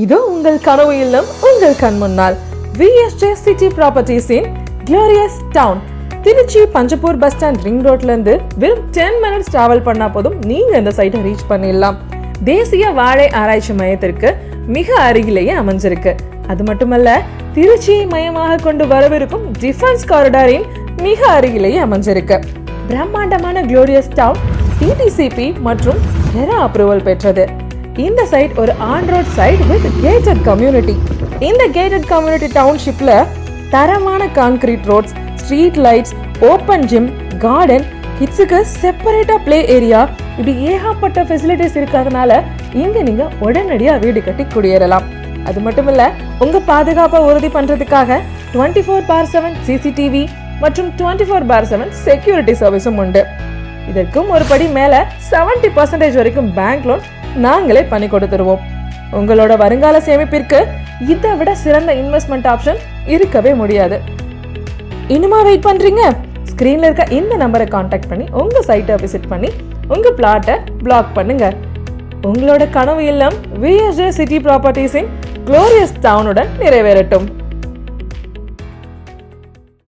இதோ உங்கள் கனவு இல்லம் உங்கள் கண் முன்னால். VSJ City Properties in Glorious Town. Trichy Panjappur bus stand ring ரோட்ல இருந்து வெறும் 10 minutes டிராவல் பண்ணா போதும் நீங்க இந்த சைட்டை ரீச் பண்ணிடலாம். தேசிய வாழை ஆராய்ச்சி மையத்திற்கு மிக அருகிலேயே அமைஞ்சிருக்கு. அது மட்டுமல்ல, திருச்சியை மையமாக கொண்டு வரவிருக்கும் டிஃபென்ஸ் காரிடாரின் மிக அருகிலேயே அமைஞ்சிருக்கு. பிரம்மாண்டமான Glorious Town TTCP மற்றும் RERA அப்ரூவல் பெற்றது. இந்த சைட் ஒரு on road side with gated community. இந்த கேட்டட் கம்யூனிட்டி டவுன்ஷிப்ல தரமான concrete roads, street lights, open gym, garden, கிட்ஸுக்கு செப்பரேட்டா பிளே ஏரியா, இப்படி ஏகப்பட்ட ஃபெசிலிட்டிஸ் இருக்கிறதுனால இங்க நீங்க உடனடியா வீடு கட்டி குடியேறலாம். அது மட்டும் இல்ல, உங்க பாதுகாப்பை உறுதி பண்றதுக்காக 24/7 CCTV மற்றும் 24/7 செக்யூரிட்டி சர்வீஸும் உண்டு. இதற்கும் ஒரு படி மேல 70% வரைக்கும் பேங்க் லோன் நாங்களே பண்ணி கொடுத்துருவோம். உங்களோட வருங்கால சேமிப்பிற்கு இதை விட சிறந்த இன்வெஸ்ட்மெண்ட் ஆப்ஷன் இருக்கவே முடியாது. இன்னுமா வெயிட் பண்றீங்க? ஸ்கிரீன்ல இருக்க இந்த நம்பரை கான்டாக்ட் பண்ணி உங்க சைட்டை விசிட் பண்ணி உங்க பிளாட்டை பிளாக் பண்ணுங்க. உங்களோட கனவு இல்லம் VSJ City Properties in Glorious Town உடன் நிறைவேறட்டும்.